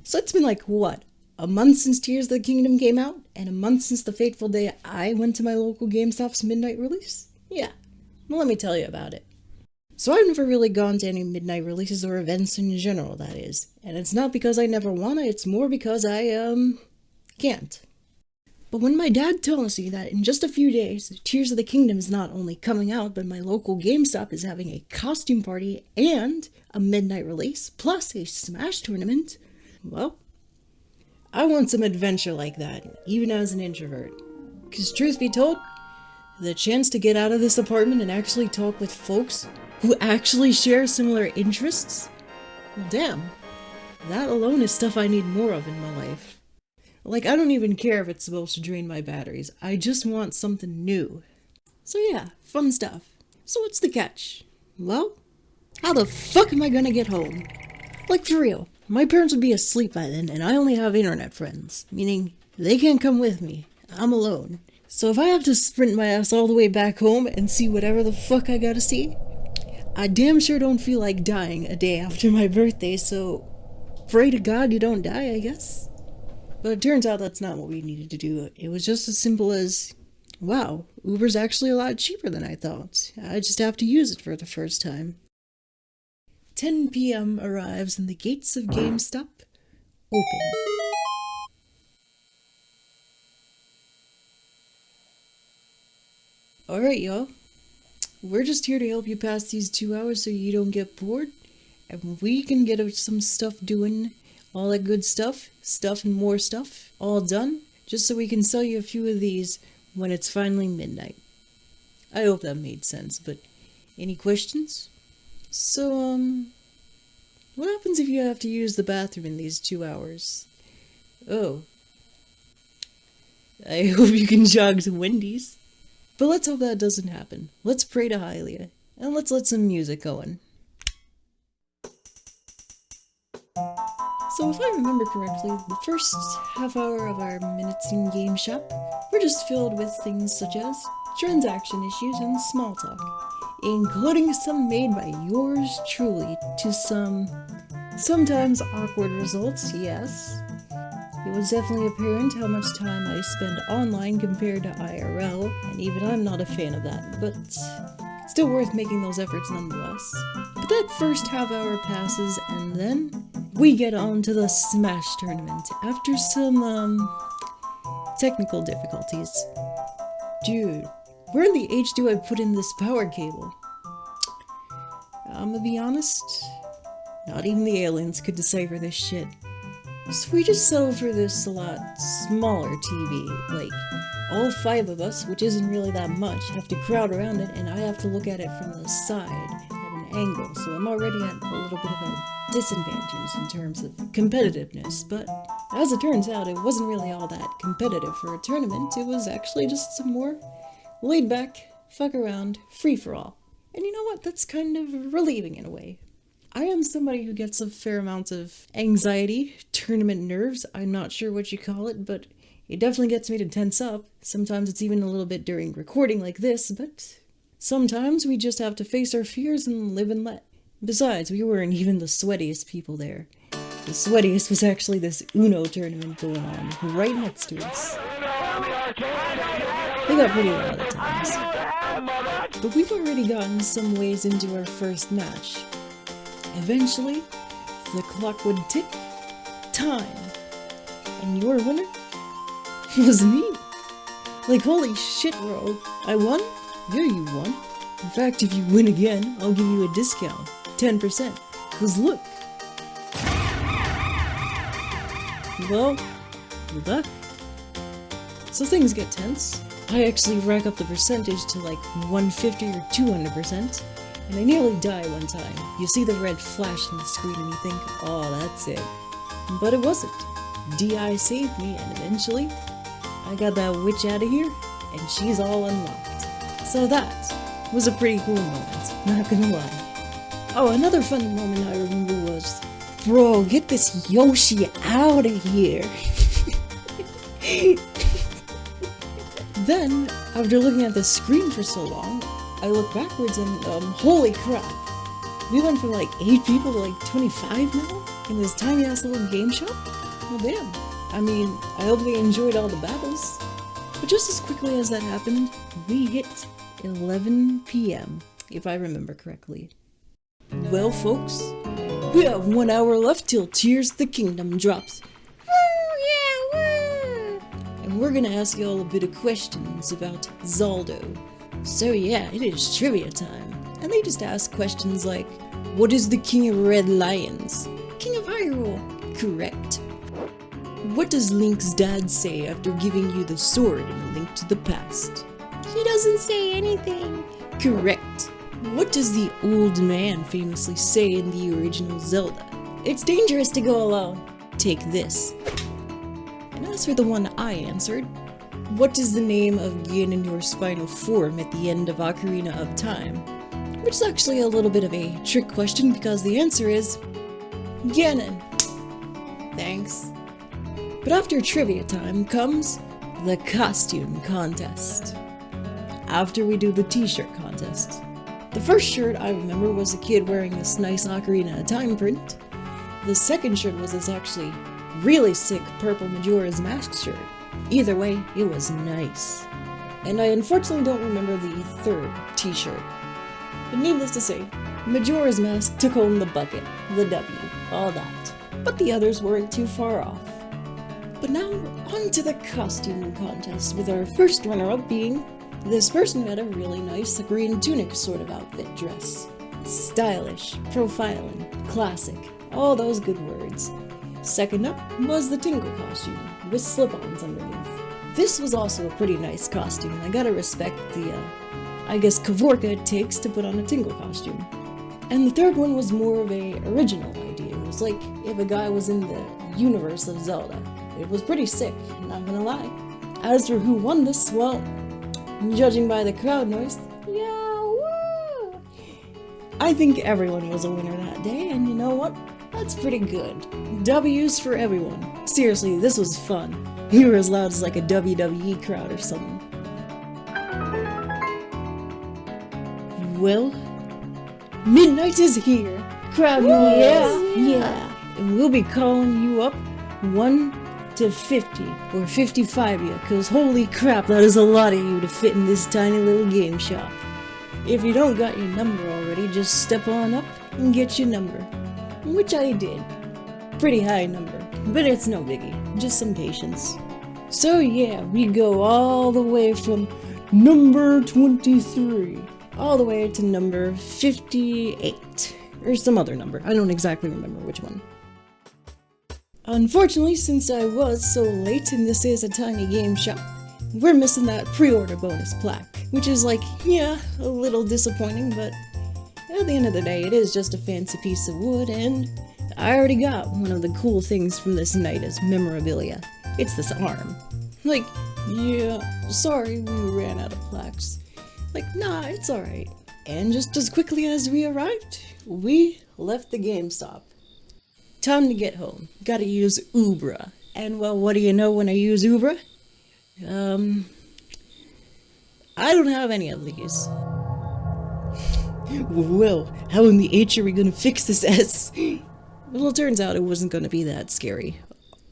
So it's been like, what? A month since Tears of the Kingdom came out? And a month since the fateful day I went to my local GameStop's midnight release? Yeah. Well, let me tell you about it. So I've never really gone to any midnight releases or events in general, that is. And it's not because I never wanna, it's more because I, can't. But when my dad tells me that in just a few days, Tears of the Kingdom is not only coming out, but my local GameStop is having a costume party and a midnight release, plus a Smash tournament, well, I want some adventure like that, even as an introvert. Because truth be told, the chance to get out of this apartment and actually talk with folks who actually share similar interests, well, damn, that alone is stuff I need more of in my life. Like, I don't even care if it's supposed to drain my batteries. I just want something new. So yeah, fun stuff. So what's the catch? Well, how the fuck am I gonna get home? Like, for real. My parents would be asleep by then, and I only have internet friends. Meaning, they can't come with me. I'm alone. So if I have to sprint my ass all the way back home and see whatever the fuck I gotta see, I damn sure don't feel like dying a day after my birthday, so pray to God you don't die, I guess. But it turns out that's not what we needed to do. It was just as simple as, wow, Uber's actually a lot cheaper than I thought. I just have to use it for the first time. 10 p.m. arrives and the gates of GameStop open. Alright, y'all. We're just here to help you pass these 2 hours so you don't get bored. And we can get some stuff doing, all that good stuff and more stuff, all done, just so we can sell you a few of these when it's finally midnight. I hope that made sense, but any questions? So, what happens if you have to use the bathroom in these 2 hours? Oh. I hope you can jog to Wendy's. But let's hope that doesn't happen. Let's pray to Hylia, and let's let some music going. So if I remember correctly, the first half hour of our minutes in Game Shop were just filled with things such as transaction issues and small talk, including some made by yours truly to some sometimes awkward results, yes. It was definitely apparent how much time I spend online compared to IRL, and even I'm not a fan of that, but still worth making those efforts nonetheless. But that first half hour passes, and then we get on to the Smash tournament after some, technical difficulties. Dude, where in the H do I put in this power cable? I'm gonna be honest, not even the aliens could decipher this shit. So we just settled for this a lot smaller TV, like, all 5 of us, which isn't really that much, have to crowd around it, and I have to look at it from the side, at an angle, so I'm already at a little bit of a disadvantage in terms of competitiveness, but as it turns out, it wasn't really all that competitive for a tournament. It was actually just some more laid back, fuck around, free-for-all. And you know what, that's kind of relieving in a way. I am somebody who gets a fair amount of anxiety, tournament nerves, I'm not sure what you call it, but it definitely gets me to tense up. Sometimes it's even a little bit during recording like this, but sometimes we just have to face our fears and live and let. Besides, we weren't even the sweatiest people there. The sweatiest was actually this Uno tournament going on right next to us. They got pretty loud at times. But we've already gotten some ways into our first match. Eventually, the clock would tick. Time. And your winner was me. Like, holy shit, bro. I won? Yeah, you won. In fact, if you win again, I'll give you a discount. 10%. Cause look. Well, good luck. So things get tense. I actually rack up the percentage to like 150 or 200%. And I nearly die one time. You see the red flash on the screen and you think, oh, that's it. But it wasn't. DI saved me, and eventually, I got that witch out of here, and she's all unlocked. So that was a pretty cool moment, not gonna lie. Oh, another fun moment I remember was, bro, get this Yoshi out of here. Then, after looking at the screen for so long, I look backwards and, holy crap. We went from like 8 people to like 25 now? in this tiny ass little game shop? Well, damn. I mean, I hope they enjoyed all the battles. But just as quickly as that happened, we hit 11 p.m., if I remember correctly. Well, folks, we have 1 hour left till Tears of the Kingdom drops. Woo, yeah, woo! And we're gonna ask y'all a bit of questions about Zaldo. So yeah, it is trivia time. And they just ask questions like, what is the King of Red Lions? King of Hyrule. Correct. What does Link's dad say after giving you the sword in A Link to the Past? He doesn't say anything. Correct. What does the old man famously say in the original Zelda? It's dangerous to go alone. Take this. And as for the one I answered, what is the name of Ganondorf's final form at the end of Ocarina of Time? Which is actually a little bit of a trick question because the answer is Ganon. Thanks. But after trivia time comes the costume contest. After we do the t-shirt contest. The first shirt I remember was a kid wearing this nice Ocarina of Time print. The second shirt was this actually really sick purple Majora's Mask shirt. Either way, it was nice. And I unfortunately don't remember the third t-shirt. But needless to say, Majora's Mask took home the bucket, the W, all that. But the others weren't too far off. But now, on to the costume contest, with our first runner-up being this person who had a really nice green tunic sort of outfit dress. Stylish, profiling, classic, all those good words. Second up was the Tingle costume, with slip-ons underneath. This was also a pretty nice costume, and I gotta respect the, Kavorka it takes to put on a Tingle costume. And the third one was more of a original idea. It was like if a guy was in the universe of Zelda. It was pretty sick, not gonna lie. As for who won this, well, judging by the crowd noise, yeah, woo! I think everyone was a winner that day, and you know what? That's pretty good. W's for everyone. Seriously, this was fun. You were as loud as like a WWE crowd or something. Well, midnight is here. Crowd noise. Yeah. And we'll be calling you up 1 to 50 or 55 of you, cause holy crap, that is a lot of you to fit in this tiny little game shop. If you don't got your number already, just step on up and get your number. Which I did. Pretty high number, but it's no biggie, just some patience. So yeah, we go all the way from number 23, all the way to number 58, or some other number, I don't exactly remember which one. Unfortunately, since I was so late and this is a tiny game shop, we're missing that pre-order bonus plaque, which is like, yeah, a little disappointing, but at the end of the day, it is just a fancy piece of wood, and I already got one of the cool things from this night as memorabilia. It's this arm. Like, yeah, sorry, we ran out of plaques. Like, nah, it's alright. And just as quickly as we arrived, we left the GameStop. Time to get home. Gotta use Ubra. And well, what do you know when I use Ubra? I don't have any of these. Well, how in the H are we gonna fix this S? Well, it turns out it wasn't gonna be that scary.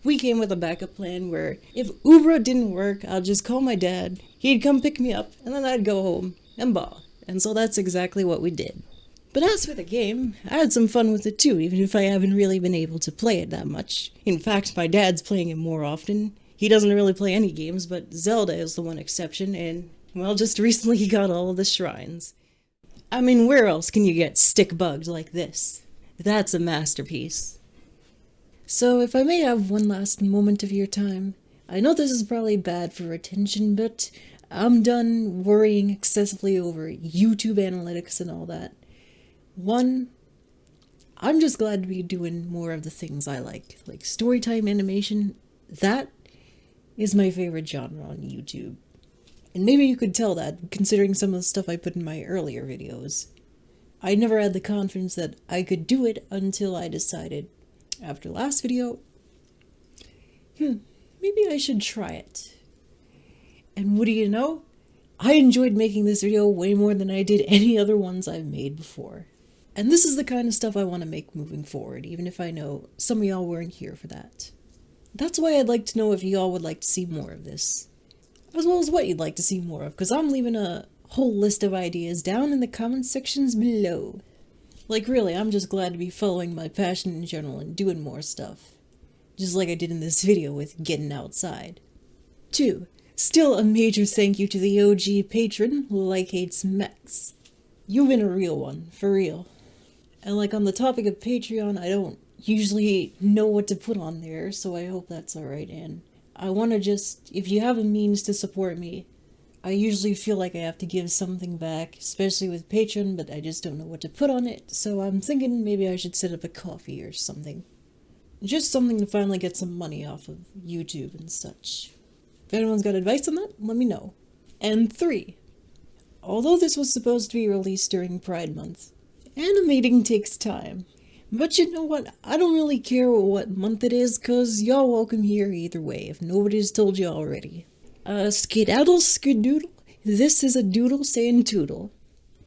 We came with a backup plan where if Ubra didn't work, I'll just call my dad, he'd come pick me up, and then I'd go home and ball. And so that's exactly what we did. But as for the game, I had some fun with it too, even if I haven't really been able to play it that much. In fact, my dad's playing it more often. He doesn't really play any games, but Zelda is the one exception, and, well, just recently he got all of the shrines. I mean, where else can you get stick-bugged like this? That's a masterpiece. So, if I may have one last moment of your time, I know this is probably bad for retention, but I'm done worrying excessively over YouTube analytics and all that. One, I'm just glad to be doing more of the things I like storytime animation. That is my favorite genre on YouTube. And maybe you could tell that, considering some of the stuff I put in my earlier videos. I never had the confidence that I could do it until I decided, after last video, maybe I should try it. And what do you know? I enjoyed making this video way more than I did any other ones I've made before. And this is the kind of stuff I want to make moving forward, even if I know some of y'all weren't here for that. That's why I'd like to know if y'all would like to see more of this, as well as what you'd like to see more of, because I'm leaving a whole list of ideas down in the comment sections below. Like really, I'm just glad to be following my passion in general and doing more stuff. Just like I did in this video with getting outside. 2. Still a major thank you to the OG patron, Like Hates Max. You've been a real one, for real. And like on the topic of Patreon, I don't usually know what to put on there, so I hope that's alright, and I want to just, if you have a means to support me, I usually feel like I have to give something back, especially with Patreon, but I just don't know what to put on it, so I'm thinking maybe I should set up a coffee or something. Just something to finally get some money off of YouTube and such. If anyone's got advice on that, let me know. And 3. Although this was supposed to be released during Pride Month, animating takes time. But you know what? I don't really care what month it is, cause y'all welcome here either way, if nobody's told you already. Skedaddle skedoodle, this is a doodle saying toodle.